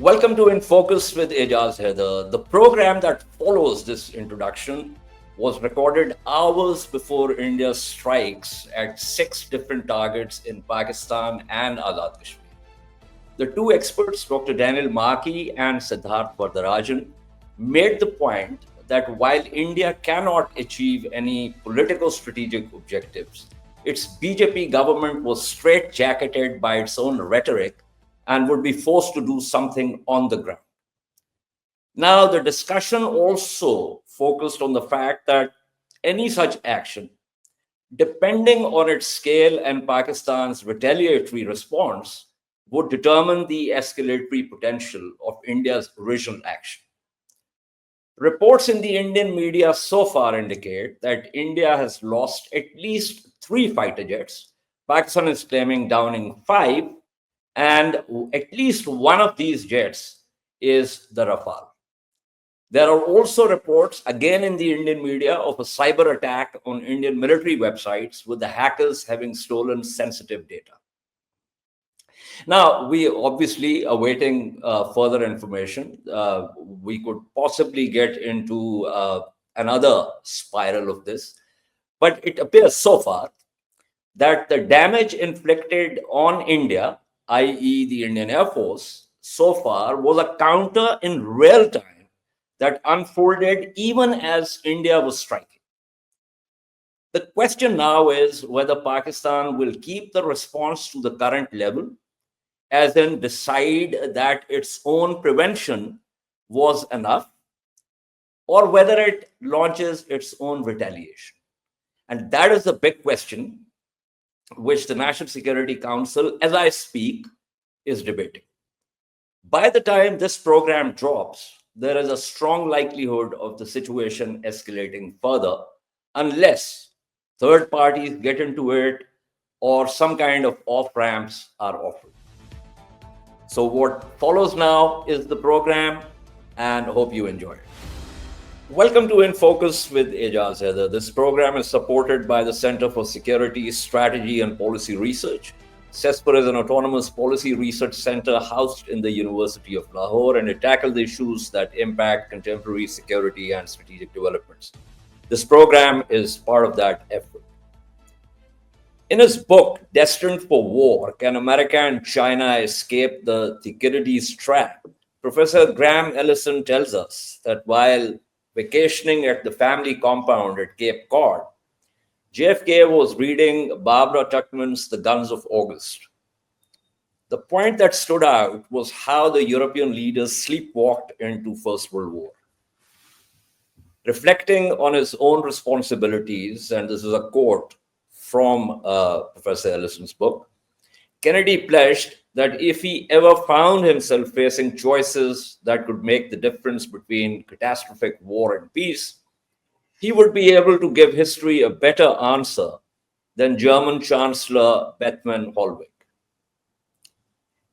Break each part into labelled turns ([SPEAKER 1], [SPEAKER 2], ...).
[SPEAKER 1] Welcome to InFocus with Ejaz, Haider. The program that follows this introduction was recorded hours before India's strikes at 6 different targets in Pakistan and Azad Kashmir. The two experts, Dr. Daniel Markey and Siddharth Vardarajan, made the point that while India cannot achieve any political strategic objectives, its BJP government was straitjacketed by its own rhetoric and would be forced to do something on the ground. Now, the discussion also focused on the fact that any such action, depending on its scale and Pakistan's retaliatory response, would determine the escalatory potential of India's original action. Reports in the Indian media so far indicate that India has lost at least 3 fighter jets. Pakistan is claiming downing 5, and at least one of these jets is the Rafale. There are also reports, again in the Indian media, of a cyber attack on Indian military websites with the hackers having stolen sensitive data. Now, we obviously are awaiting further information. We could possibly get into another spiral of this, but it appears so far that the damage inflicted on India, i.e. the Indian Air Force, so far was a counter in real time that unfolded even as India was striking. The question now is whether Pakistan will keep the response to the current level, as in decide that its own prevention was enough, or whether it launches its own retaliation. And that is the big question which the National Security Council, as I speak, is debating. By the time this program drops, there is a strong likelihood of the situation escalating further unless third parties get into it or some kind of off-ramps are offered. So what follows now is the program, and hope you enjoy it. Welcome to InFocus with Ejaz, Haider. This program is supported by the Center for Security, Strategy and Policy Research. CESPR is an autonomous policy research center housed in the University of Lahore, and it tackles issues that impact contemporary security and strategic developments. This program is part of that effort. In his book, Destined for War, Can America and China Escape the Thucydides Trap? Professor Graham Allison tells us that while vacationing at the family compound at Cape Cod, JFK was reading Barbara Tuchman's The Guns of August. The point that stood out was how the European leaders sleepwalked into First World War. Reflecting on his own responsibilities, and this is a quote from Professor Allison's book, Kennedy pledged that if he ever found himself facing choices that could make the difference between catastrophic war and peace, he would be able to give history a better answer than German Chancellor Bethmann Hollweg.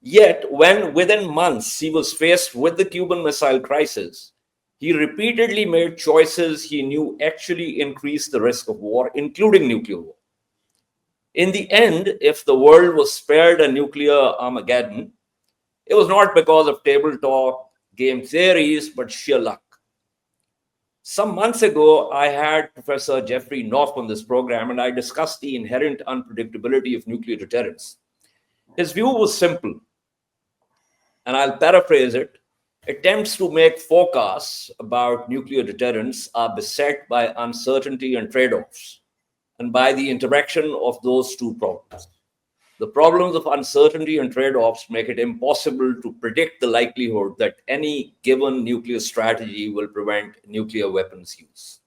[SPEAKER 1] Yet, when within months he was faced with the Cuban Missile Crisis, he repeatedly made choices he knew actually increased the risk of war, including nuclear war. In the end, if the world was spared a nuclear Armageddon, it was not because of table talk, game theories, but sheer luck. Some months ago, I had Professor Jeffrey Knopf on this program, and I discussed the inherent unpredictability of nuclear deterrence. His view was simple, and I'll paraphrase it. Attempts to make forecasts about nuclear deterrence are beset by uncertainty and trade-offs, and by the interaction of those two problems. The problems of uncertainty and trade-offs make it impossible to predict the likelihood that any given nuclear strategy will prevent nuclear weapons use.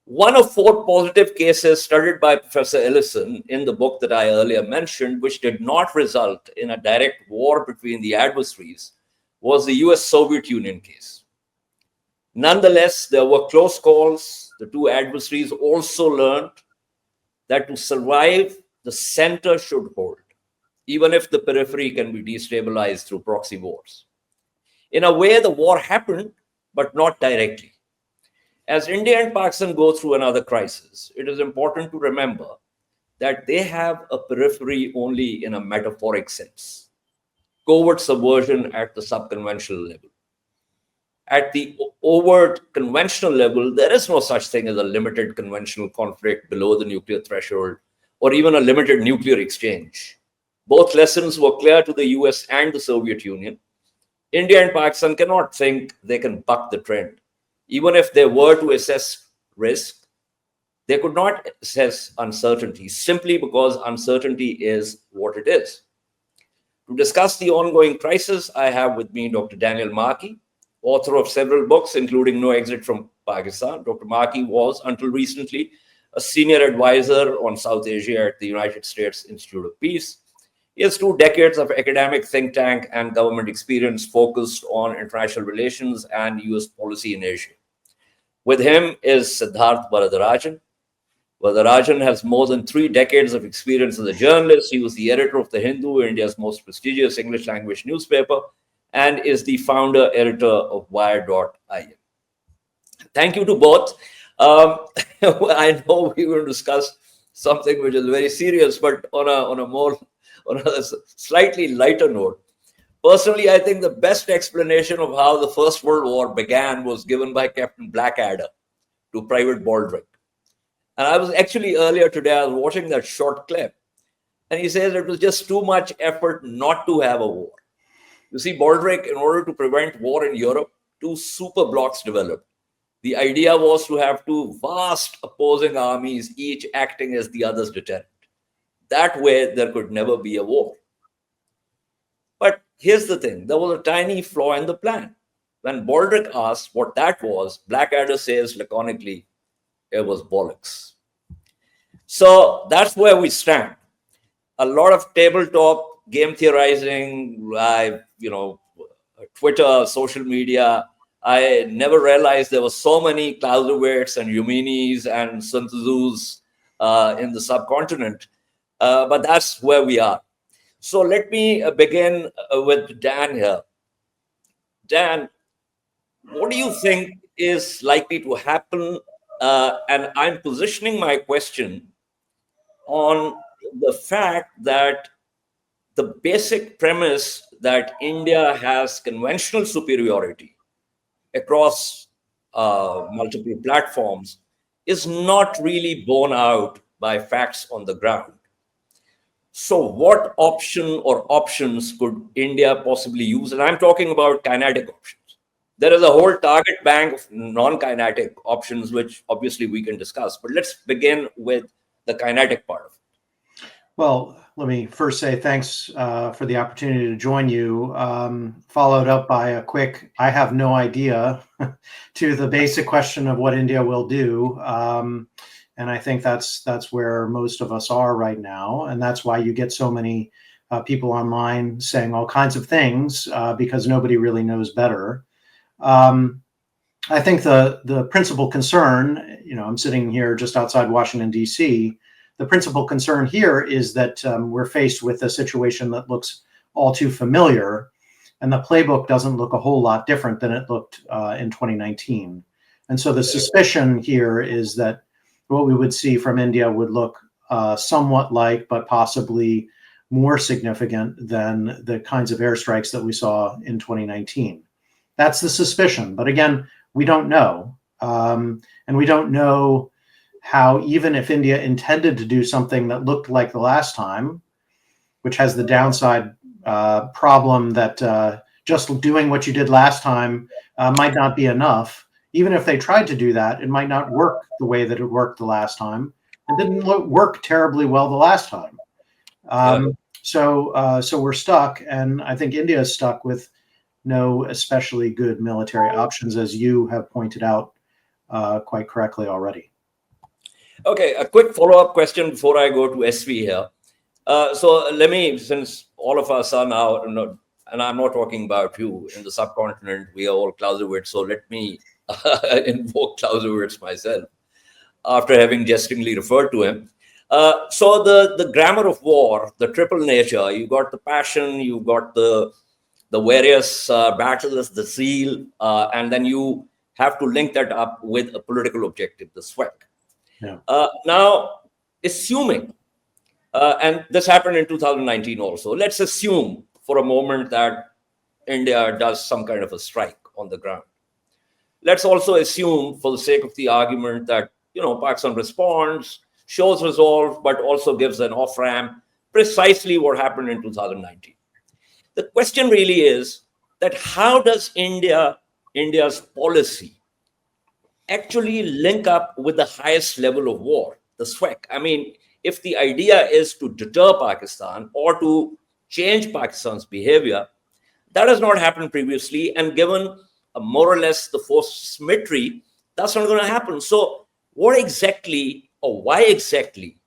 [SPEAKER 1] One of 4 positive cases studied by Professor Allison in the book that I earlier mentioned, which did not result in a direct war between the adversaries, was the US-Soviet Union case. Nonetheless, there were close calls. The two adversaries also learned that to survive, the center should hold, even if the periphery can be destabilized through proxy wars. In a way, the war happened, but not directly. As India and Pakistan go through another crisis, it is important to remember that they have a periphery only in a metaphoric sense. covert subversion at the subconventional level. At the overt conventional level, there is no such thing as a limited conventional conflict below the nuclear threshold or even a limited nuclear exchange. Both lessons were clear to the US and the Soviet Union. India and Pakistan cannot think they can buck the trend. Even if they were to assess risk, they could not assess uncertainty simply because uncertainty is what it is. To discuss the ongoing crisis, I have with me Dr. Daniel Markey, author of several books, including No Exit from Pakistan. Dr. Markey was, until recently, a senior advisor on South Asia at the United States Institute of Peace. He has 2 decades of academic think tank and government experience focused on international relations and US policy in Asia. With him is Siddharth Varadarajan. Varadarajan has more than 3 decades of experience as a journalist. He was the editor of The Hindu, India's most prestigious English language newspaper, and is the founder editor of Wire.in. Thank you to both. I know we will discuss something which is very serious, but on a slightly lighter note. Personally, I think the best explanation of how the First World War began was given by Captain Blackadder to Private Baldrick. And I was actually earlier today, I was watching that short clip, and he says it was just too much effort not to have a war. You see, Baldrick, in order to prevent war in Europe, 2 super blocks developed. The idea was to have 2 vast opposing armies, each acting as the other's deterrent. That way, there could never be a war. But here's the thing, there was a tiny flaw in the plan. When Baldrick asked what that was, Blackadder says laconically, it was bollocks. So that's where we stand. A lot of tabletop game theorizing, Twitter, social media. I never realized there were so many Clausewitz's and Yuminis and Sun Tzu's in the subcontinent. But that's where we are. So let me begin with Dan here. Dan, what do you think is likely to happen? And I'm positioning my question on the fact that the basic premise that India has conventional superiority across multiple platforms is not really borne out by facts on the ground. So what option or options could India possibly use? And I'm talking about kinetic options. There is a whole target bank of non-kinetic options, which obviously we can discuss. But let's begin with the kinetic part of it.
[SPEAKER 2] Well, let me first say thanks for the opportunity to join you, followed up by a quick, I have no idea, to the basic question of what India will do. And I think that's where most of us are right now. And that's why you get so many people online saying all kinds of things, because nobody really knows better. I think the principal concern, I'm sitting here just outside Washington, D.C., the principal concern here is that we're faced with a situation that looks all too familiar, and the playbook doesn't look a whole lot different than it looked in 2019. And so the suspicion here is that what we would see from India would look somewhat like, but possibly more significant than the kinds of airstrikes that we saw in 2019. That's the suspicion. But again, we don't know. And we don't know how, even if India intended to do something that looked like the last time, which has the downside problem that just doing what you did last time might not be enough. Even if they tried to do that, it might not work the way that it worked the last time. It didn't work terribly well the last time. So we're stuck, and I think India is stuck with no especially good military options, as you have pointed out quite correctly already.
[SPEAKER 1] Okay, a quick follow-up question before I go to SV here. So let me, since all of us are now, and I'm not talking about you in the subcontinent, we are all Clausewitz, so let me invoke Clausewitz myself after having jestingly referred to him. So the grammar of war, the triple nature, you got the passion, you got the various battles, the zeal, and then you have to link that up with a political objective, the sweat.
[SPEAKER 2] Yeah.
[SPEAKER 1] Now, assuming, and this happened in 2019 also, let's assume for a moment that India does some kind of a strike on the ground. Let's also assume, for the sake of the argument, that Pakistan responds, shows resolve, but also gives an off-ramp, precisely what happened in 2019. The question really is that how does India's policy actually link up with the highest level of war, the SWEC? I mean, if the idea is to deter Pakistan or to change Pakistan's behavior, that has not happened previously. And given more or less the forced symmetry, that's not going to happen. So what exactly, or why exactly,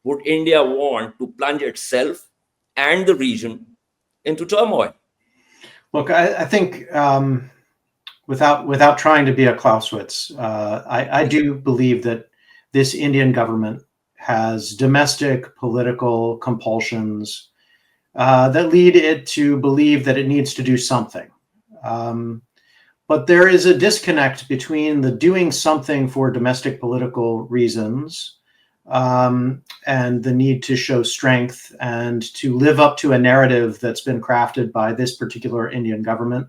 [SPEAKER 1] would India want to plunge itself and the region into turmoil?
[SPEAKER 2] Look, I think without trying to be a Clausewitz, I do believe that this Indian government has domestic political compulsions that lead it to believe that it needs to do something. But there is a disconnect between the doing something for domestic political reasons and the need to show strength and to live up to a narrative that's been crafted by this particular Indian government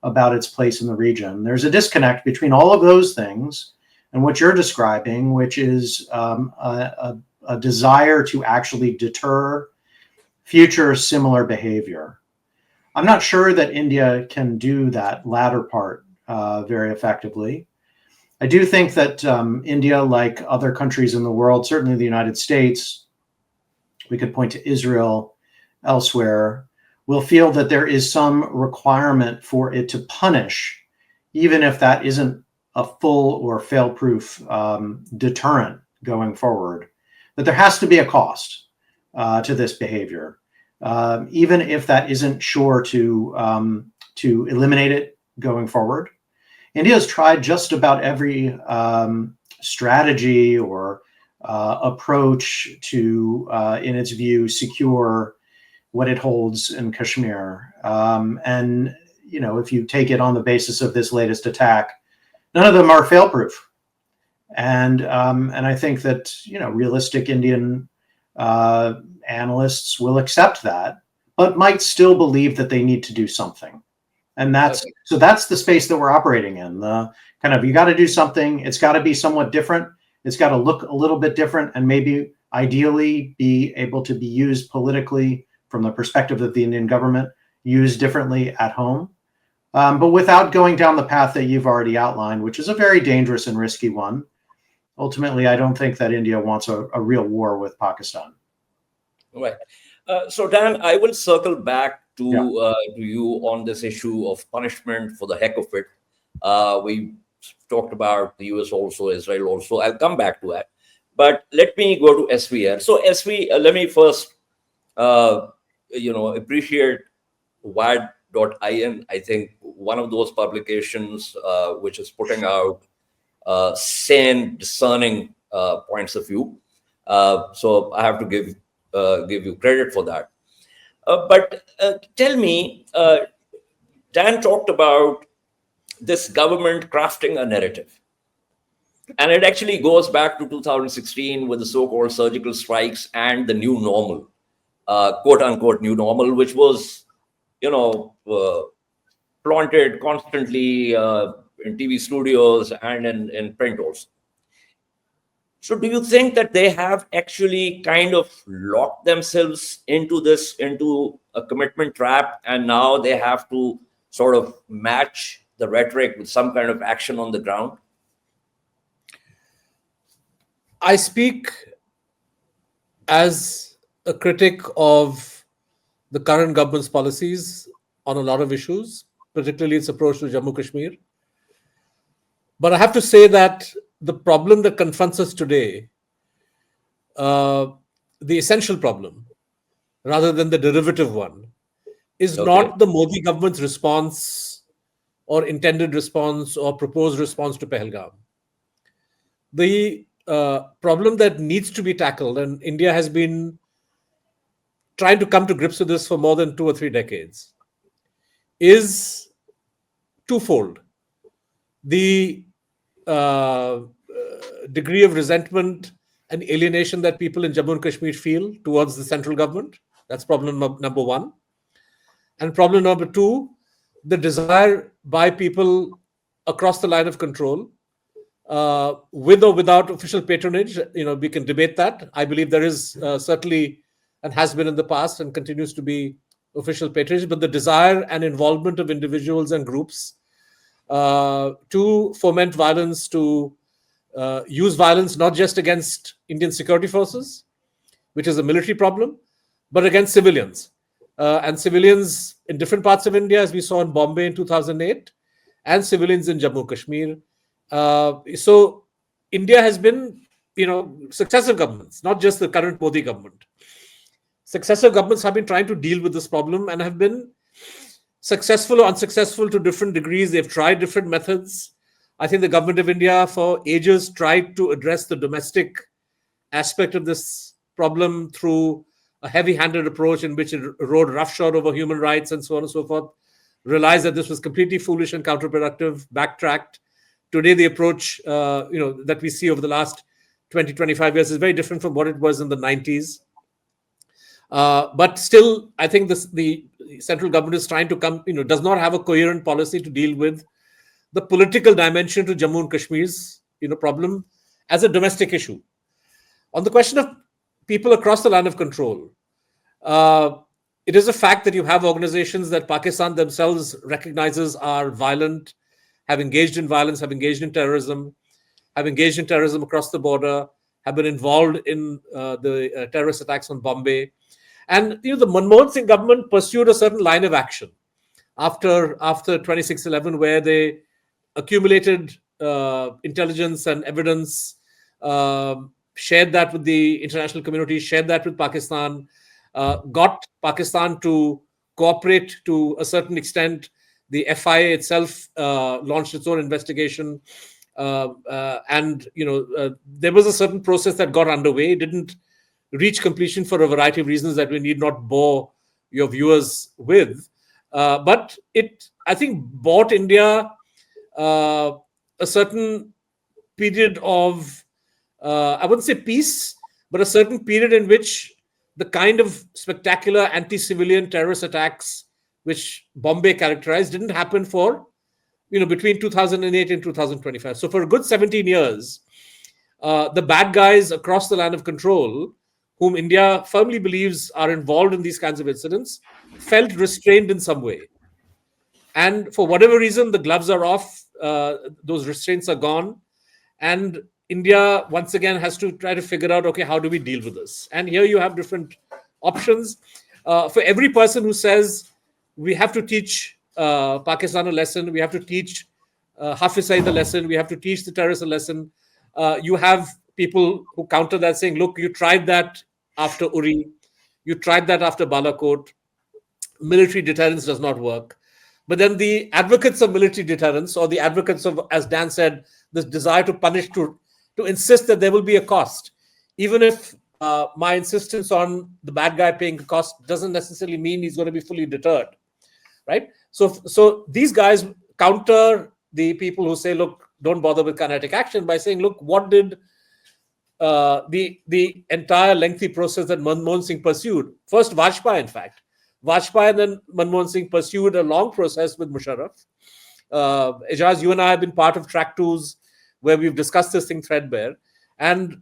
[SPEAKER 2] about its place in the region. There's a disconnect between all of those things and what you're describing, which is a desire to actually deter future similar behavior. I'm not sure that India can do that latter part very effectively. I do think that India, like other countries in the world, certainly the United States, we could point to Israel, elsewhere, will feel that there is some requirement for it to punish, even if that isn't a full or fail-proof deterrent going forward, that there has to be a cost to this behavior, even if that isn't sure to eliminate it going forward. India has tried just about every strategy or approach to, in its view, secure what it holds in Kashmir. And, if you take it on the basis of this latest attack, none of them are fail-proof. And I think that, realistic Indian analysts will accept that, but might still believe that they need to do something. And that's the space that we're operating in. The kind of, you got to do something. It's got to be somewhat different. It's got to look a little bit different and maybe ideally be able to be used politically from the perspective of the Indian government, used differently at home. But without going down the path that you've already outlined, which is a very dangerous and risky one. Ultimately, I don't think that India wants a real war with Pakistan.
[SPEAKER 1] Right. So, Dan, I will circle back to you on this issue of punishment for the heck of it. We talked about the US also, Israel also. I'll come back to that. But let me go to SVR. So, let me first, appreciate WAD.in. I think one of those publications which is putting out sane, discerning points of view. So I have to give you credit for that. But tell me, Dan talked about this government crafting a narrative. And it actually goes back to 2016 with the so-called surgical strikes and the new normal, quote unquote new normal, which was, flaunted constantly in TV studios and in print also. So do you think that they have actually kind of locked themselves into a commitment trap, and now they have to sort of match the rhetoric with some kind of action on the ground?
[SPEAKER 3] I speak as a critic of the current government's policies on a lot of issues, particularly its approach to Jammu Kashmir. But I have to say that the problem that confronts us today, the essential problem, rather than the derivative one, is not the Modi government's response or intended response or proposed response to Pahalgam. The problem that needs to be tackled, and India has been trying to come to grips with this for more than 2 or 3 decades, is twofold. The degree of resentment and alienation that people in Jammu and Kashmir feel towards the central government. That's problem number one. And problem number two, the desire by people across the line of control, with or without official patronage. We can debate that. I believe there is certainly, and has been in the past and continues to be, official patronage, but the desire and involvement of individuals and groups to foment violence, to use violence not just against Indian security forces, which is a military problem, but against civilians. And civilians in different parts of India, as we saw in Bombay in 2008, and civilians in Jammu Kashmir. So India has been, successive governments, not just the current Modi government. Successive governments have been trying to deal with this problem and have been successful or unsuccessful to different degrees. They've tried different methods. I think the government of India for ages tried to address the domestic aspect of this problem through a heavy-handed approach in which it rode roughshod over human rights and so on and so forth, realized that this was completely foolish and counterproductive, backtracked. Today, the approach that we see over the last 20, 25 years is very different from what it was in the 90s. But still, I think the central government is trying to does not have a coherent policy to deal with the political dimension to Jammu and Kashmir's problem as a domestic issue. On the question of people across the line of control, it is a fact that you have organizations that Pakistan themselves recognizes are violent, have engaged in violence, have engaged in terrorism across the border, have been involved in the terrorist attacks on Bombay. And the Manmohan Singh government pursued a certain line of action after 26/11, where they accumulated intelligence and evidence, shared that with the international community, shared that with Pakistan, got Pakistan to cooperate to a certain extent. The FIA itself launched its own investigation, and there was a certain process that got underway. It didn't reach completion for a variety of reasons that we need not bore your viewers with, but it, I think, bought India a certain period of, I wouldn't say peace, but a certain period in which the kind of spectacular anti-civilian terrorist attacks which Bombay characterized didn't happen for, between 2008 and 2025. So for a good 17 years, the bad guys across the line of control, whom India firmly believes are involved in these kinds of incidents, felt restrained in some way. And for whatever reason, the gloves are off, those restraints are gone, and India once again has to try to figure out, okay, how do we deal with this? And here you have different options. For every person who says we have to teach Pakistan a lesson, we have to teach Hafez a lesson, we have to teach the terrorists a lesson, you have people who counter that saying, look, you tried that after Uri, you tried that after Balakot, military deterrence does not work. But then the advocates of military deterrence, or the advocates of, as Dan said, this desire to punish, to insist that there will be a cost, even if my insistence on the bad guy paying the cost doesn't necessarily mean he's going to be fully deterred, right? So these guys counter the people who say, look, don't bother with kinetic action, by saying, look, what did the entire lengthy process that Manmohan Singh pursued, first Vajpayee, in fact, Vajpayee and then Manmohan Singh pursued a long process with Musharraf. Ejaz, you and I have been part of track twos where we've discussed this thing threadbare. And,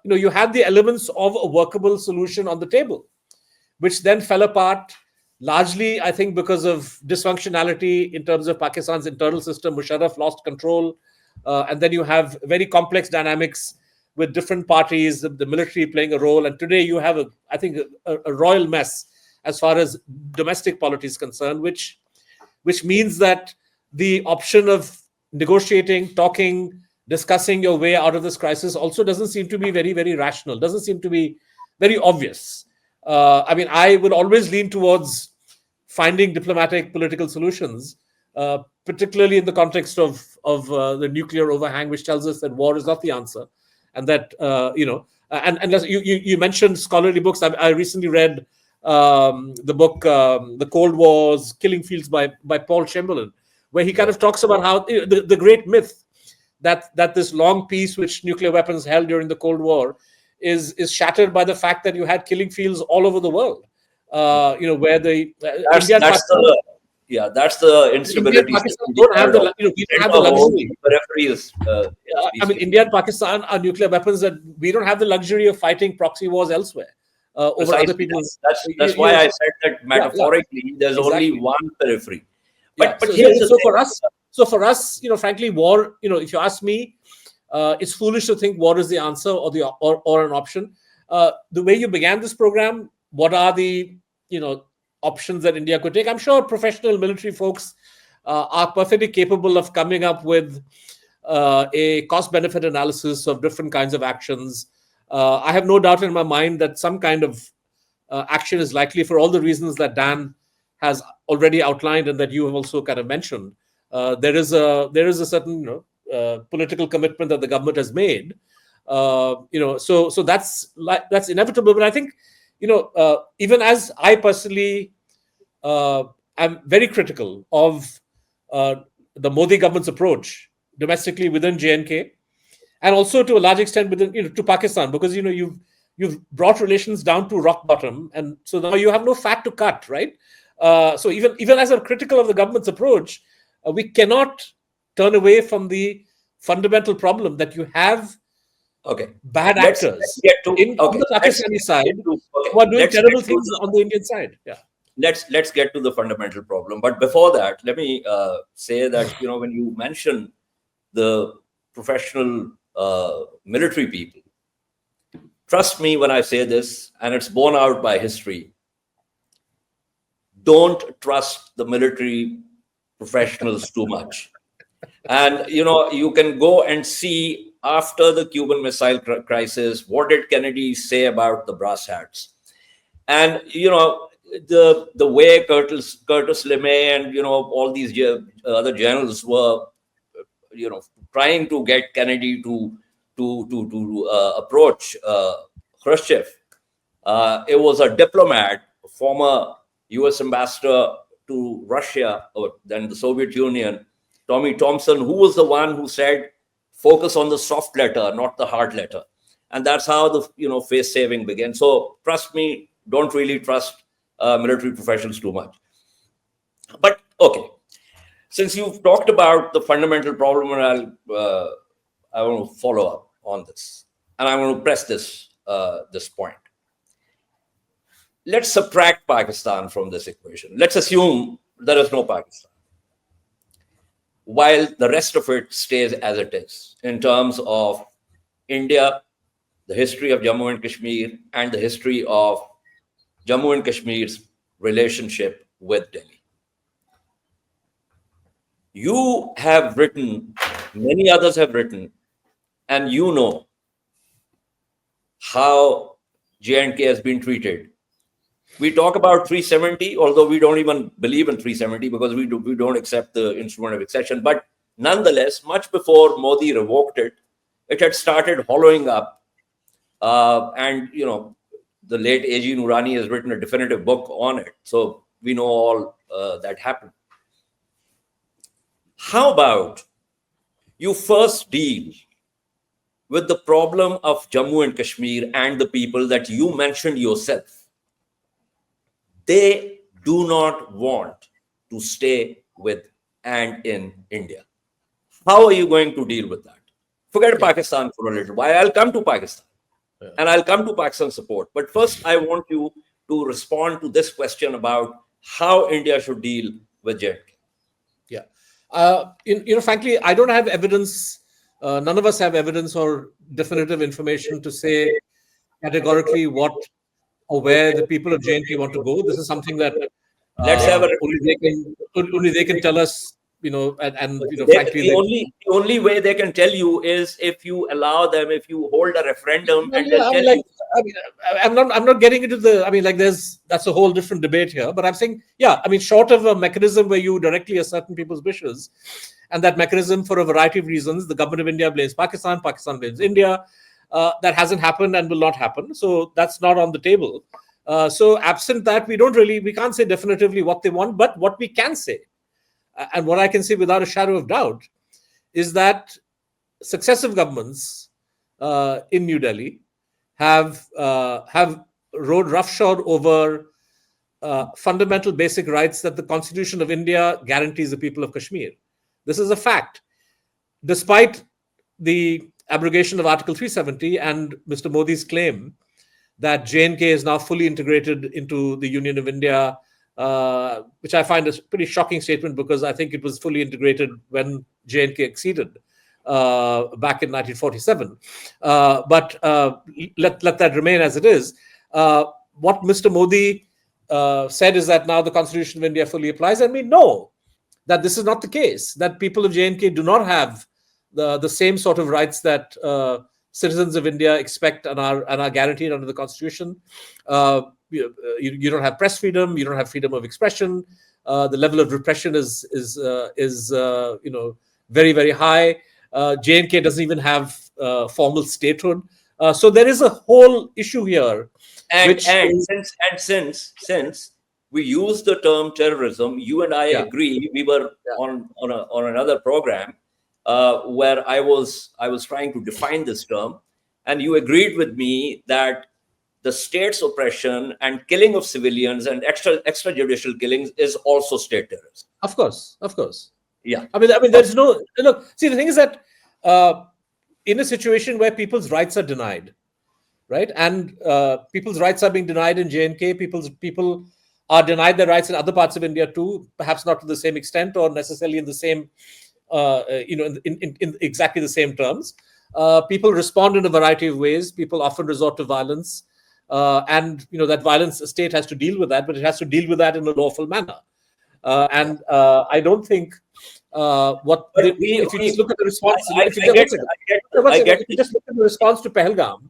[SPEAKER 3] you had the elements of a workable solution on the table, which then fell apart largely, I think, because of dysfunctionality in terms of Pakistan's internal system. Musharraf lost control. And then you have very complex dynamics with different parties, the military playing a role. And today you have, a royal mess as far as domestic politics is concerned, which means that the option of negotiating, talking, discussing your way out of this crisis also doesn't seem to be very, very rational, doesn't seem to be very obvious. I would always lean towards finding diplomatic political solutions, particularly in the context of the nuclear overhang, which tells us that war is not the answer. And that, and you mentioned scholarly books. I recently read the book, The Cold War's Killing Fields by Paul Chamberlain, where he kind of talks about how the great myth that this long peace which nuclear weapons held during the Cold War is shattered by the fact that you had killing fields all over the world. where the
[SPEAKER 1] That's
[SPEAKER 3] India and
[SPEAKER 1] that's
[SPEAKER 3] Pakistan,
[SPEAKER 1] the that's the
[SPEAKER 3] India and
[SPEAKER 1] instability.
[SPEAKER 3] Pakistan don't have the, we don't have the luxury.
[SPEAKER 1] Peripheries.
[SPEAKER 3] I mean, India and Pakistan are nuclear weapons that we don't have the luxury of fighting proxy wars elsewhere over other
[SPEAKER 1] Precisely.
[SPEAKER 3] people's.
[SPEAKER 1] That's why I said that metaphorically, there's only
[SPEAKER 3] exactly.
[SPEAKER 1] one periphery.
[SPEAKER 3] Yeah.
[SPEAKER 1] But here's the thing.
[SPEAKER 3] For us, frankly, war. If you ask me, it's foolish to think war is the answer or an option. The way you began this program, what are the options that India could take? I'm sure professional military folks are perfectly capable of coming up with a cost-benefit analysis of different kinds of actions. I have no doubt in my mind that some kind of action is likely for all the reasons that Dan has already outlined and that you have also kind of mentioned. There is a certain political commitment that the government has made. So that's inevitable. But I think even as I personally am very critical of the Modi government's approach domestically within J&K, and also to a large extent within to Pakistan, because you've brought relations down to rock bottom, and so now you have no fat to cut, right? So even as I'm critical of the government's approach, we cannot turn away from the fundamental problem that you have bad actors on the Pakistani side who are doing terrible things on the Indian side. Yeah.
[SPEAKER 1] Let's get to the fundamental problem. But before that, let me say that when you mention the professional military people, trust me when I say this, and it's borne out by history. Don't trust the military professionals too much. And you can go and see after the Cuban Missile Crisis, what did Kennedy say about the brass hats? And the way Curtis LeMay and all these other generals were trying to get Kennedy to approach Khrushchev. It was a diplomat, a former U.S. ambassador to Russia, or then the Soviet Union, Tommy Thompson, who was the one who said, focus on the soft letter, not the hard letter. And that's how the face saving began. So trust me, don't really trust military professionals too much. But okay, since you've talked about the fundamental problem, and I want to follow up on this, and I want to press this point. Let's subtract Pakistan from this equation. Let's assume there is no Pakistan, while the rest of it stays as it is in terms of India, the history of Jammu and Kashmir, and the history of Jammu and Kashmir's relationship with Delhi. You have written, many others have written, and how J&K has been treated. We talk about 370, although we don't even believe in 370 because we don't accept the instrument of accession. But nonetheless, much before Modi revoked it, it had started hollowing up. And the late A.G. Noorani has written a definitive book on it. So we know all that happened. How about you first deal with the problem of Jammu and Kashmir and the people that you mentioned yourself? They do not want to stay with and in India. How are you going to deal with that? Forget Pakistan for a little while. I'll come to Pakistan. And I'll come to Pakistan support. But first, I want you to respond to this question about how India should deal with J&K.
[SPEAKER 3] Yeah. Frankly, I don't have evidence. None of us have evidence or definitive information to say categorically what or where the people of J&K want to go. This is something that
[SPEAKER 1] let's have
[SPEAKER 3] only they can tell us. Frankly,
[SPEAKER 1] the only way they can tell you is if you allow them, if you hold a referendum, and they'll tell you.
[SPEAKER 3] I'm not getting into that's a whole different debate here. But I'm saying, short of a mechanism where you directly ascertain people's wishes, and that mechanism for a variety of reasons, the government of India blames Pakistan, Pakistan blames India. That hasn't happened and will not happen. So that's not on the table. So absent that, we can't say definitively what they want. But what we can say, and what I can say without a shadow of doubt, is that successive governments in New Delhi have rode roughshod over fundamental basic rights that the Constitution of India guarantees the people of Kashmir. This is a fact. Despite the abrogation of Article 370 and Mr. Modi's claim that J&K is now fully integrated into the Union of India, which I find a pretty shocking statement, because I think it was fully integrated when J&K acceded back in 1947. But let that remain as it is. What Mr. Modi said is that now the Constitution of India fully applies, and we know that this is not the case, that people of J&K do not have the same sort of rights that citizens of India expect and are guaranteed under the Constitution. You don't have press freedom, you don't have freedom of expression. The level of repression is very, very high. J&K doesn't even have formal statehood. So there is a whole issue here.
[SPEAKER 1] Since we use the term terrorism, you and I agree. We were on another program where I was trying to define this term, and you agreed with me that the state's oppression and killing of civilians and extrajudicial killings is also state terrorism.
[SPEAKER 3] Of course.
[SPEAKER 1] Yeah.
[SPEAKER 3] I mean, there's no look. See, the thing is that in a situation where people's rights are denied, right, and people's rights are being denied in J&K, people are denied their rights in other parts of India too, perhaps not to the same extent or necessarily in the same, in exactly the same terms. People respond in a variety of ways. People often resort to violence, and that violence, the state has to deal with that, but it has to deal with that in a lawful manner. I don't think if you just look at the response, if you just look at the response to Pahalgam,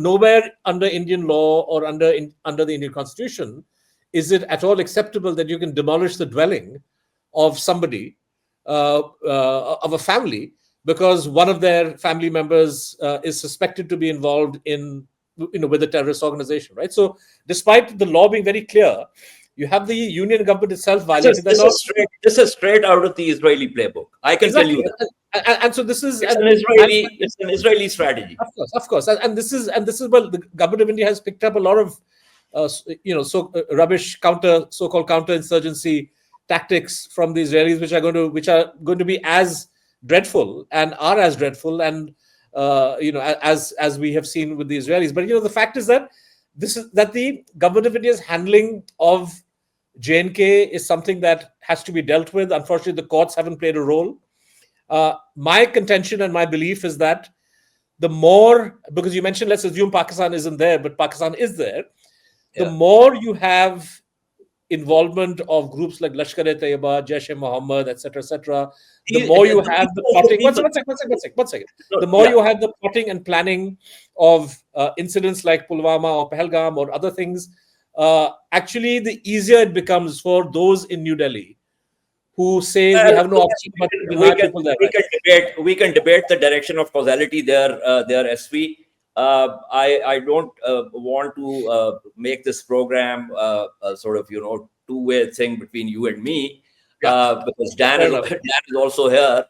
[SPEAKER 3] nowhere under Indian law or under the Indian Constitution is it at all acceptable that you can demolish the dwelling of somebody, of a family, because one of their family members is suspected to be involved with a terrorist organization, right? So, despite the law being very clear, you have the union government itself violating the law.
[SPEAKER 1] This is straight out of the Israeli playbook. I can tell you that.
[SPEAKER 3] And so this is
[SPEAKER 1] it's an Israeli strategy.
[SPEAKER 3] Of course, and this is what the government of India has picked up a lot of, rubbish so-called counterinsurgency tactics from the Israelis, which are going to be as dreadful and are as dreadful, and as we have seen with the Israelis. But the fact is that the government of India's handling of J&K is something that has to be dealt with. Unfortunately, the courts haven't played a role. My contention and my belief is that the more, because you mentioned, let's assume Pakistan isn't there, but Pakistan is there. The more you have involvement of groups like Lashkar-e-Taiba, Jaish-e-Mohammed, etc., the more you have the plotting. One second. The more you have the plotting and planning of incidents like Pulwama or Pahalgam or other things, actually, the easier it becomes for those in New Delhi who say we have no option but to deny people their rights.
[SPEAKER 1] We can debate the direction of causality there, SV. I don't want to make this program a sort of two-way thing between you and me, because Dan is also here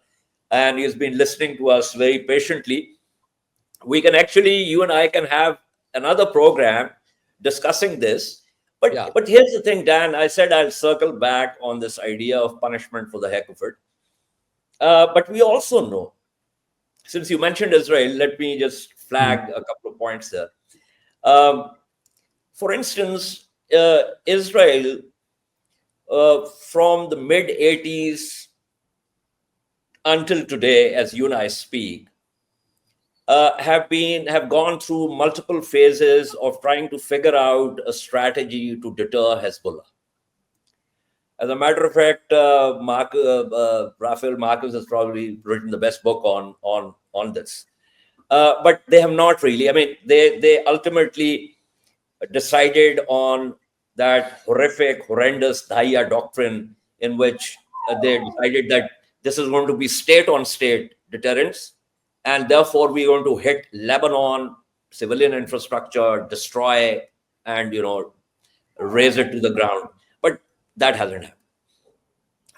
[SPEAKER 1] and he's been listening to us very patiently. You and I can have another program discussing this. But here's the thing, Dan. I said I'll circle back on this idea of punishment for the heck of it. But we also know, since you mentioned Israel, let me just flag a couple of points there. For instance, Israel, from the mid-80s until today, as you and I speak, have gone through multiple phases of trying to figure out a strategy to deter Hezbollah. As a matter of fact, Raphael Marcus has probably written the best book on this. But they have not really. I mean, they ultimately decided on that horrendous Dahiya doctrine, in which they decided that this is going to be state-on-state deterrence, and therefore we're going to hit Lebanon, civilian infrastructure, destroy, and raze it to the ground. But that hasn't happened.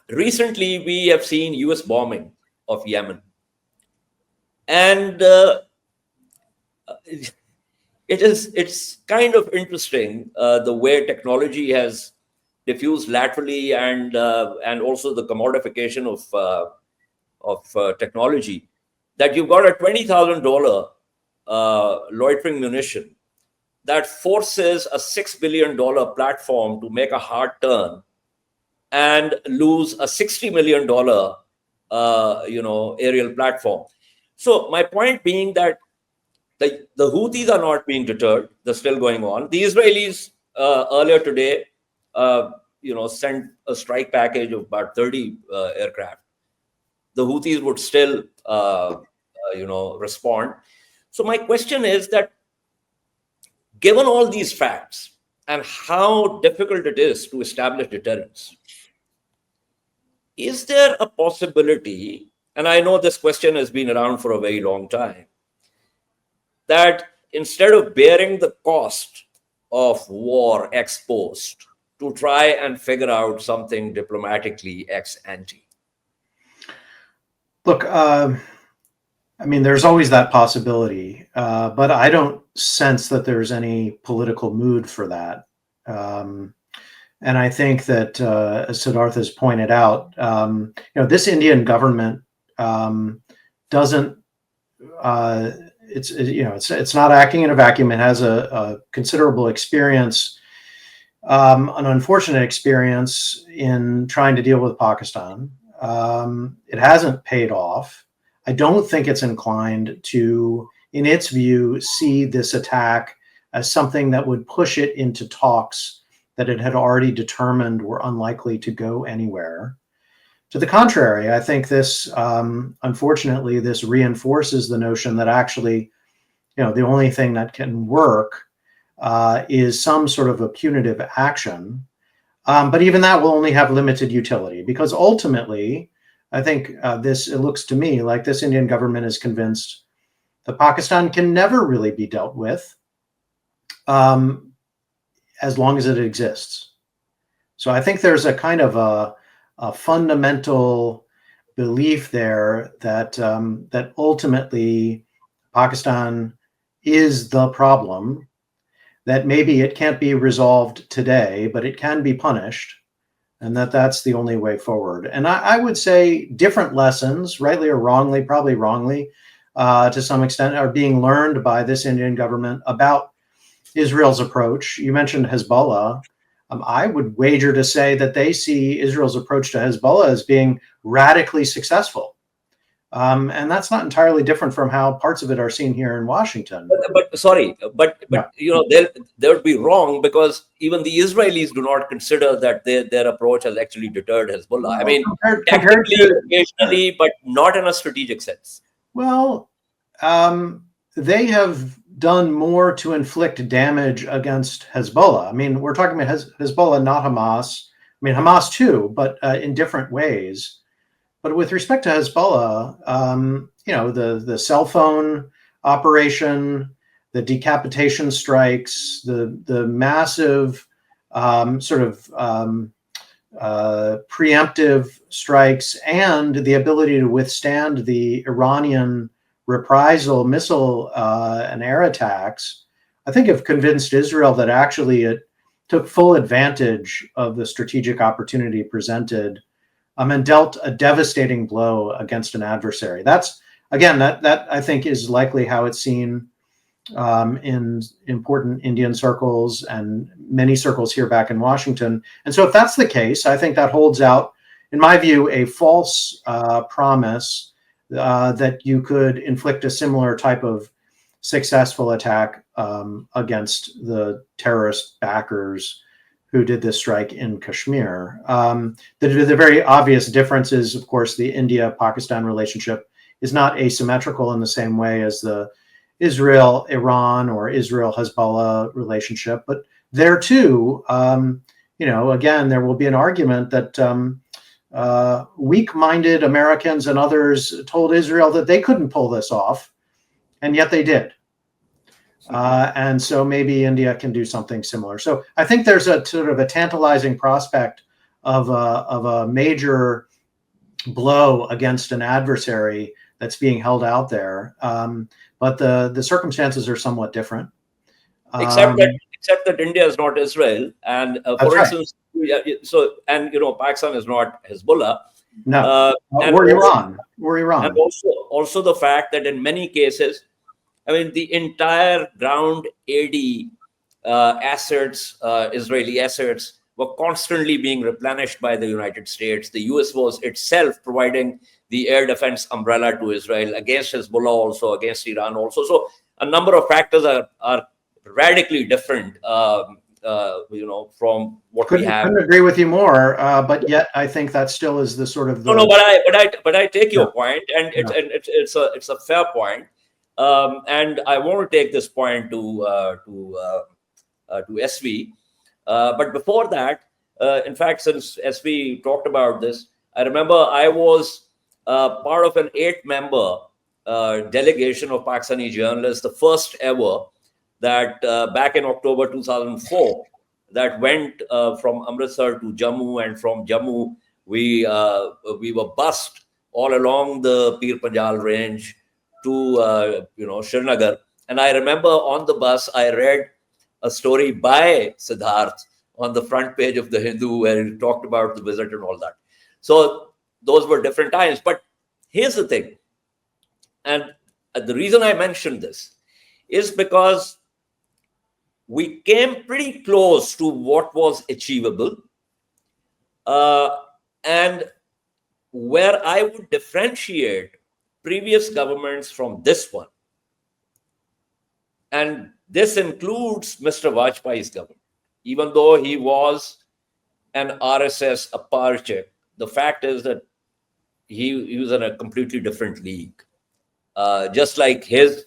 [SPEAKER 1] Recently, we have seen US bombing of Yemen. And it's kind of interesting the way technology has diffused laterally, and also the commodification of technology, that you've got a $20,000 loitering munition that forces a $6 billion platform to make a hard turn and lose a $60 million aerial platform. So my point being that the Houthis are not being deterred; they're still going on. The Israelis earlier today, sent a strike package of about 30 aircraft. The Houthis would still, respond. So my question is that, given all these facts and how difficult it is to establish deterrence, is there a possibility, and I know this question has been around for a very long time, that instead of bearing the cost of war ex post, to try and figure out something diplomatically ex ante?
[SPEAKER 2] Look, there's always that possibility, but I don't sense that there's any political mood for that. And I think that, as Siddhartha has pointed out, this Indian government doesn't. It's not acting in a vacuum. It has a considerable experience, an unfortunate experience in trying to deal with Pakistan. It hasn't paid off. I don't think it's inclined to, in its view, see this attack as something that would push it into talks that it had already determined were unlikely to go anywhere. To the contrary, I think this, unfortunately, this reinforces the notion that actually, the only thing that can work is some sort of a punitive action. But even that will only have limited utility, because ultimately, I think it looks to me like this Indian government is convinced that Pakistan can never really be dealt with as long as it exists. So I think there's a kind of a fundamental belief there that that ultimately Pakistan is the problem, that maybe it can't be resolved today, but it can be punished, and that's the only way forward. And I would say different lessons, rightly or wrongly, probably wrongly, to some extent, are being learned by this Indian government about Israel's approach. You mentioned Hezbollah. I would wager to say that they see Israel's approach to Hezbollah as being radically successful. And that's not entirely different from how parts of it are seen here in Washington.
[SPEAKER 1] But they would be wrong, because even the Israelis do not consider that their approach has actually deterred Hezbollah. I mean, technically, occasionally, but not in a strategic sense.
[SPEAKER 2] Well, they have done more to inflict damage against Hezbollah. I mean, we're talking about Hezbollah, not Hamas. I mean, Hamas too, but in different ways. But with respect to Hezbollah, the cell phone operation, the decapitation strikes, the massive preemptive strikes, and the ability to withstand the Iranian reprisal missile and air attacks, I think have convinced Israel that actually it took full advantage of the strategic opportunity presented, and dealt a devastating blow against an adversary. That's, again, that I think is likely how it's seen in important Indian circles and many circles here back in Washington. And so if that's the case, I think that holds out, in my view, a false promise that you could inflict a similar type of successful attack against the terrorist backers who did this strike in Kashmir. The very obvious difference is, of course, the India-Pakistan relationship is not asymmetrical in the same way as the Israel-Iran or Israel-Hezbollah relationship. But there too, again, there will be an argument that weak-minded Americans and others told Israel that they couldn't pull this off, and yet they did. And so maybe India can do something similar. So I think there's a sort of a tantalizing prospect of a major blow against an adversary that's being held out there. But the circumstances are somewhat different.
[SPEAKER 1] Except that India is not Israel, and
[SPEAKER 2] That's
[SPEAKER 1] for
[SPEAKER 2] right.
[SPEAKER 1] instance, Pakistan is not Hezbollah.
[SPEAKER 2] No,
[SPEAKER 1] And
[SPEAKER 2] we're
[SPEAKER 1] also,
[SPEAKER 2] Iran. We're Iran.
[SPEAKER 1] and also the fact that in many cases, I mean, the entire ground AD assets, Israeli assets, were constantly being replenished by the United States. The US was itself providing the air defense umbrella to Israel against Hezbollah, also against Iran, also. So a number of factors are radically different, from what we have.
[SPEAKER 2] Couldn't agree with you more. But yet, I think that still is the sort of the.
[SPEAKER 1] No, but I take your point, and it's a fair point. And I want to take this point to SV. But before that, in fact, since SV talked about this, I remember I was part of an 8-member delegation of Pakistani journalists, the first ever, that back in October 2004, that went from Amritsar to Jammu, and from Jammu we were bussed all along the Pir Panjal range to Srinagar. And I remember on the bus I read a story by Siddharth on the front page of the Hindu, where he talked about the visit and all that. So those were different times. But here's the thing, and the reason I mentioned this is because we came pretty close to what was achievable, and where I would differentiate previous governments from this one, and this includes Mr. Vajpayee's government, even though he was an RSS apparatchik, the fact is that he was in a completely different league. Just like his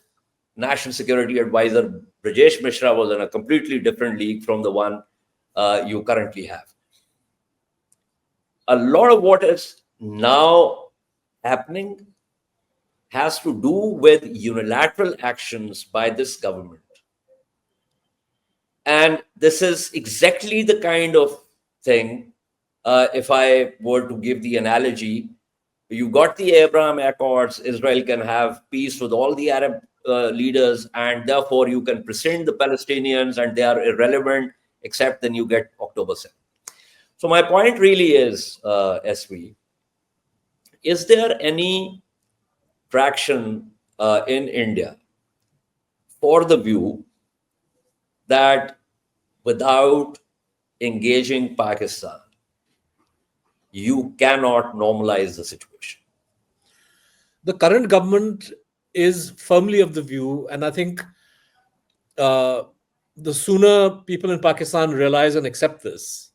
[SPEAKER 1] national security advisor, Brajesh Mishra, was in a completely different league from the one you currently have. A lot of what is now happening has to do with unilateral actions by this government. And this is exactly the kind of thing, if I were to give the analogy, you got the Abraham Accords, Israel can have peace with all the Arab leaders, and therefore you can present the Palestinians and they are irrelevant, except then you get October 7th. So my point really is, SV, is there any traction in India for the view that without engaging Pakistan, you cannot normalize the situation?
[SPEAKER 3] The current government is firmly of the view, and I think the sooner people in Pakistan realize and accept this,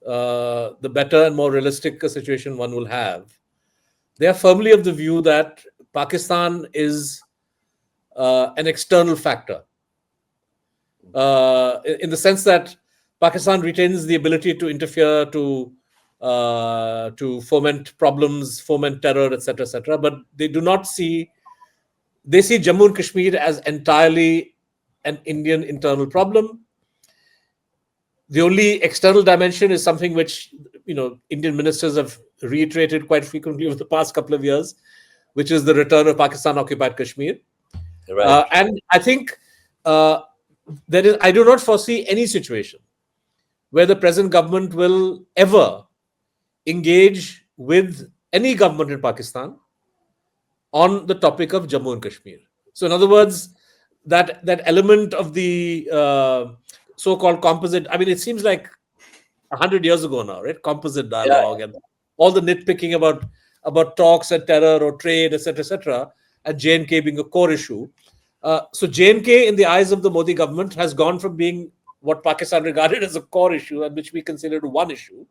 [SPEAKER 3] the better and more realistic a situation one will have. They are firmly of the view that Pakistan is an external factor, in the sense that Pakistan retains the ability to interfere, to foment problems, foment terror, etc., but they do not see. They see Jammu and Kashmir as entirely an Indian internal problem. The only external dimension is something which Indian ministers have reiterated quite frequently over the past couple of years, which is the return of Pakistan-occupied Kashmir.
[SPEAKER 1] Right.
[SPEAKER 3] And I think I do not foresee any situation where the present government will ever engage with any government in Pakistan on the topic of Jammu and Kashmir. So in other words, that element of the so-called composite, I mean, it seems like 100 years ago now, right? Composite dialogue and all the nitpicking about talks and terror or trade, etc., and J&K being a core issue. So J&K, in the eyes of the Modi government, has gone from being what Pakistan regarded as a core issue and which we considered one issue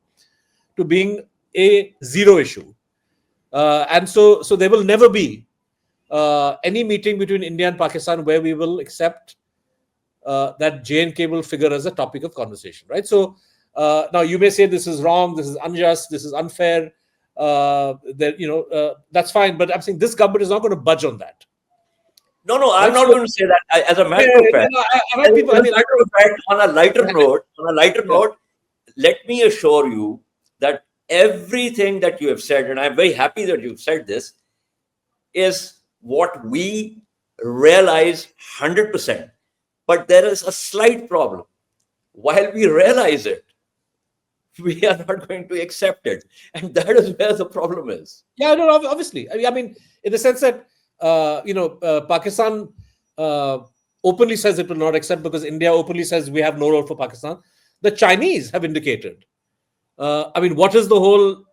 [SPEAKER 3] to being a zero issue. And so there will never be any meeting between India and Pakistan where we will accept that J&K will figure as a topic of conversation, right? So now you may say this is wrong, this is unjust, this is unfair. That's fine, but I'm saying this government is not going to budge on that.
[SPEAKER 1] No, I'm not going to say that. As a matter of fact, on a lighter note, let me assure you that everything that you have said, and I'm very happy that you've said this, is what we realize 100%, But there is a slight problem. While we realize it, we are not going to accept it. And that is where the problem is.
[SPEAKER 3] Yeah, no, obviously. I mean, in the sense that, Pakistan openly says it will not accept because India openly says we have no role for Pakistan. The Chinese have indicated. I mean, what is the whole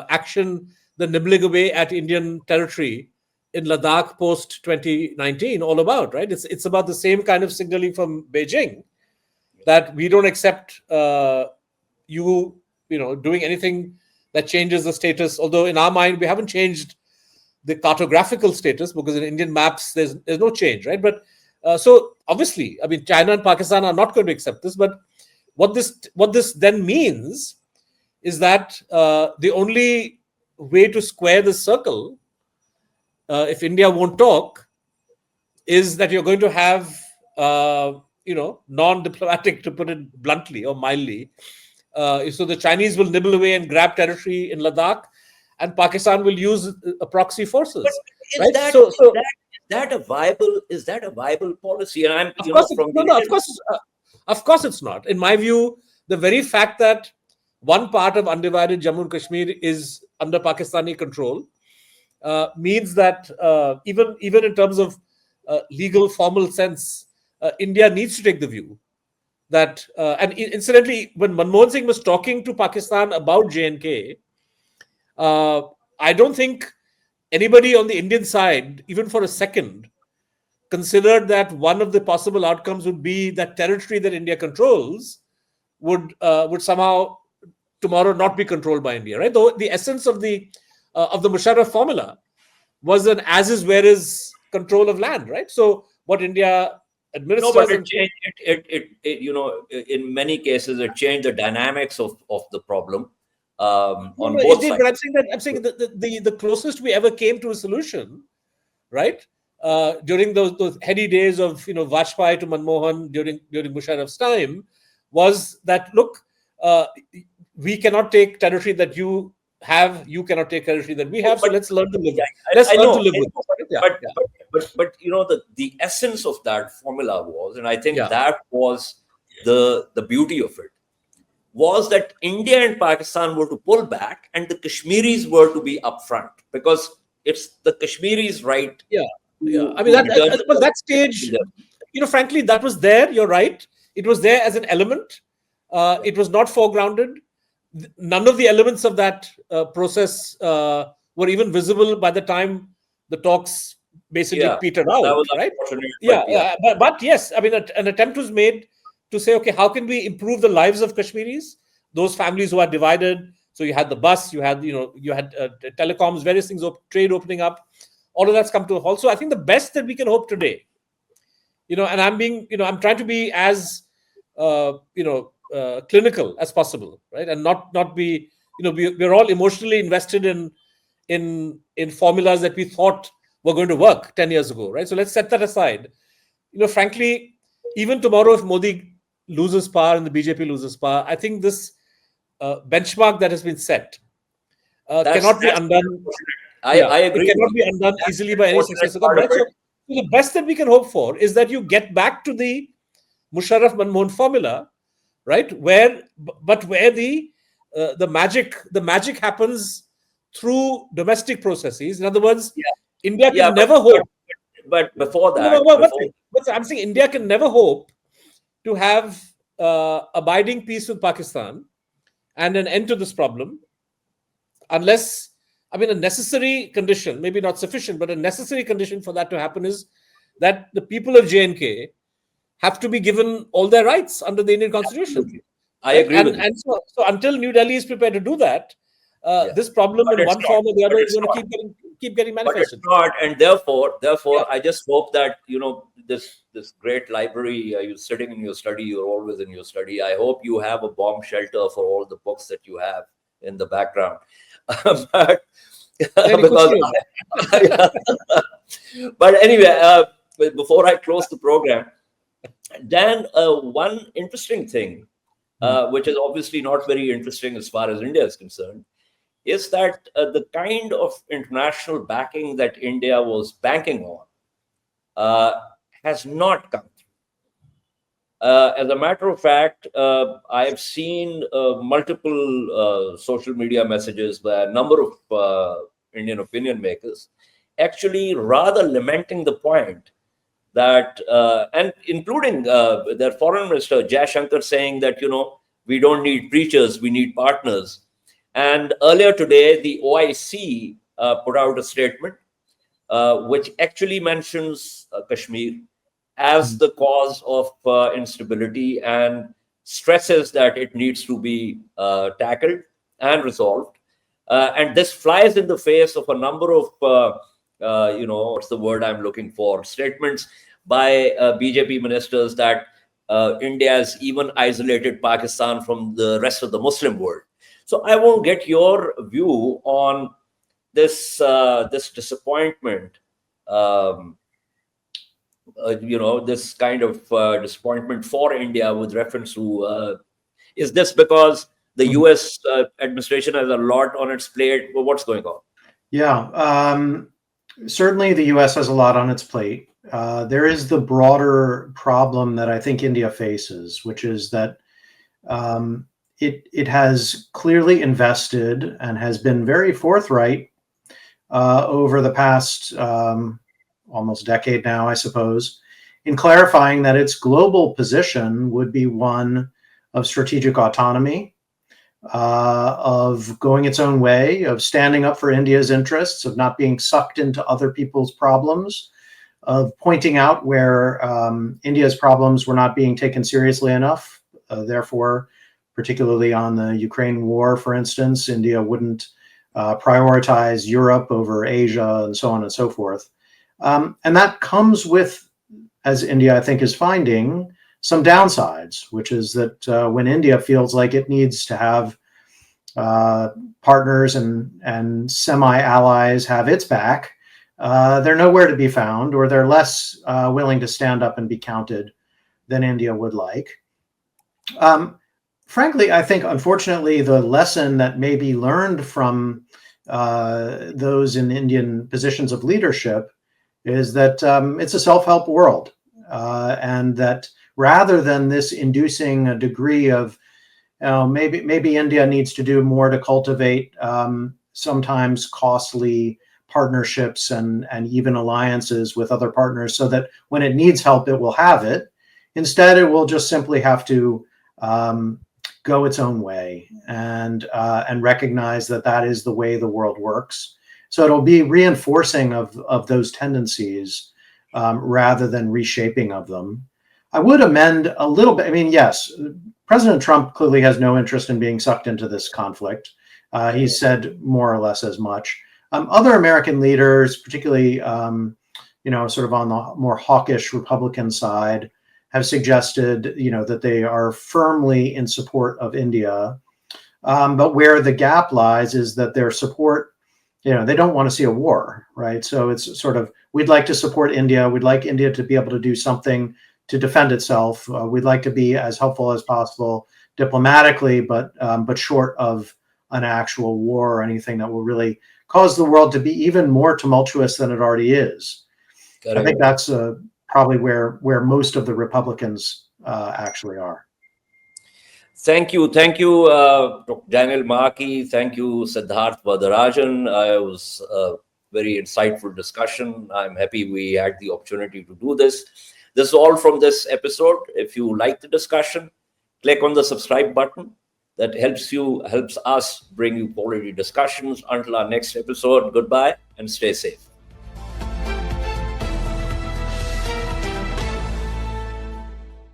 [SPEAKER 3] action, the nibbling away at Indian territory in Ladakh post 2019 all about, right? It's about the same kind of signaling from Beijing that we don't accept you doing anything that changes the status. Although in our mind we haven't changed the cartographical status because in Indian maps there's no change, right? But so obviously, I mean, China and Pakistan are not going to accept this. But what this then means is that the only way to square this circle, if India won't talk, is that you're going to have non-diplomatic, to put it bluntly or mildly. So the Chinese will nibble away and grab territory in Ladakh, and Pakistan will use proxy forces.
[SPEAKER 1] But
[SPEAKER 3] right?
[SPEAKER 1] Is that a viable policy? And I'm,
[SPEAKER 3] of course it's not. In my view, the very fact that one part of undivided Jammu and Kashmir is under Pakistani control means that even in terms of legal formal sense, India needs to take the view that, and incidentally, when Manmohan Singh was talking to Pakistan about J&K, I don't think anybody on the Indian side, even for a second, considered that one of the possible outcomes would be that territory that India controls would somehow tomorrow not be controlled by India, right? Though the essence of the Musharraf formula was an as is where is control of land, right? So what India administers.
[SPEAKER 1] No, but it changed. In many cases, it changed the dynamics of the problem on both sides.
[SPEAKER 3] But I'm saying that the closest we ever came to a solution, right? During those heady days of Vajpayee to Manmohan during Musharraf's time, was that look, we cannot take territory that you have, you cannot take territory that we have, so let's learn to live. Let's learn to live with it.
[SPEAKER 1] But the essence of that formula was, and I think that was the beauty of it, was that India and Pakistan were to pull back and the Kashmiris were to be upfront, because it's the Kashmiris' right.
[SPEAKER 3] Yeah. I mean, that stage, frankly, that was there. You're right. It was there as an element. It was not foregrounded. None of the elements of that process were even visible by the time the talks basically petered out.
[SPEAKER 1] That was
[SPEAKER 3] right? But yes, I mean, an attempt was made to say, okay, how can we improve the lives of Kashmiris, those families who are divided? So you had the bus, you had telecoms, various things, trade opening up. All of that's come to a halt. So I think the best that we can hope today, and I'm trying to be as clinical as possible, right? And not be, we're all emotionally invested in formulas that we thought were going to work 10 years ago, right? So let's set that aside. Frankly, even tomorrow, if Modi loses power and the BJP loses power, I think this benchmark that has been set cannot be undone.
[SPEAKER 1] I agree.
[SPEAKER 3] It cannot be undone easily by any successive government. So the best that we can hope for is that you get back to the Musharraf-Manmohan formula, right? Where the magic happens through domestic processes. In other words, India can never hope.
[SPEAKER 1] But before that,
[SPEAKER 3] I'm saying India can never hope to have abiding peace with Pakistan and an end to this problem unless, a necessary condition, maybe not sufficient, but a necessary condition for that to happen is that the people of J&K have to be given all their rights under the Indian Constitution.
[SPEAKER 1] Absolutely. I agree with you.
[SPEAKER 3] And so until New Delhi is prepared to do that, this problem in one form or the other is going to keep getting manifested.
[SPEAKER 1] But it's not, and therefore, I just hope that this great library, you're sitting in your study, you're always in your study. I hope you have a bomb shelter for all the books that you have in the background. But anyway, before I close the program, Dan, one interesting thing, which is obviously not very interesting as far as India is concerned, is that the kind of international backing that India was banking on has not come through. As a matter of fact, I've seen multiple social media messages by a number of Indian opinion makers actually rather lamenting the point that, and including their foreign minister, Jaishankar, saying that, we don't need preachers, we need partners. And earlier today, the OIC put out a statement which actually mentions Kashmir as the cause of instability and stresses that it needs to be tackled and resolved. And this flies in the face of a number of, what's the word I'm looking for, statements by BJP ministers that India has even isolated Pakistan from the rest of the Muslim world. So I won't get your view on this disappointment, this kind of disappointment for India with reference to, is this because the US administration has a lot on its plate? Well, what's going on?
[SPEAKER 2] Yeah, certainly the US has a lot on its plate. There is the broader problem that I think India faces, which is that it has clearly invested and has been very forthright over the past almost decade now, I suppose, in clarifying that its global position would be one of strategic autonomy, of going its own way, of standing up for India's interests, of not being sucked into other people's problems, of pointing out where India's problems were not being taken seriously enough. Therefore, particularly on the Ukraine war, for instance, India wouldn't prioritize Europe over Asia and so on and so forth. And that comes with, as India, I think, is finding, some downsides, which is that when India feels like it needs to have partners and semi-allies have its back, they're nowhere to be found, or they're less willing to stand up and be counted than India would like. Frankly, I think, unfortunately, the lesson that may be learned from those in Indian positions of leadership is that it's a self-help world, and that rather than this inducing a degree of maybe India needs to do more to cultivate sometimes costly partnerships and even alliances with other partners, so that when it needs help, it will have it. Instead, it will just simply have to go its own way and recognize that that is the way the world works. So it'll be reinforcing of those tendencies rather than reshaping of them. I would amend a little bit. I mean, yes, President Trump clearly has no interest in being sucked into this conflict. He's said more or less as much. Other American leaders, particularly, sort of on the more hawkish Republican side, have suggested, that they are firmly in support of India. But where the gap lies is that their support, they don't want to see a war, right? So it's sort of, we'd like to support India. We'd like India to be able to do something to defend itself. We'd like to be as helpful as possible diplomatically, but short of an actual war or anything that will really cause the world to be even more tumultuous than it already is. I think that's probably where most of the Republicans actually are.
[SPEAKER 1] Thank you, Dr. Daniel Markey. Thank you, Siddharth Vadarajan. It was a very insightful discussion. I'm happy we had the opportunity to do this. This is all from this episode. If you like the discussion, click on the subscribe button. That helps us bring you quality discussions. Until our next episode, goodbye and stay safe.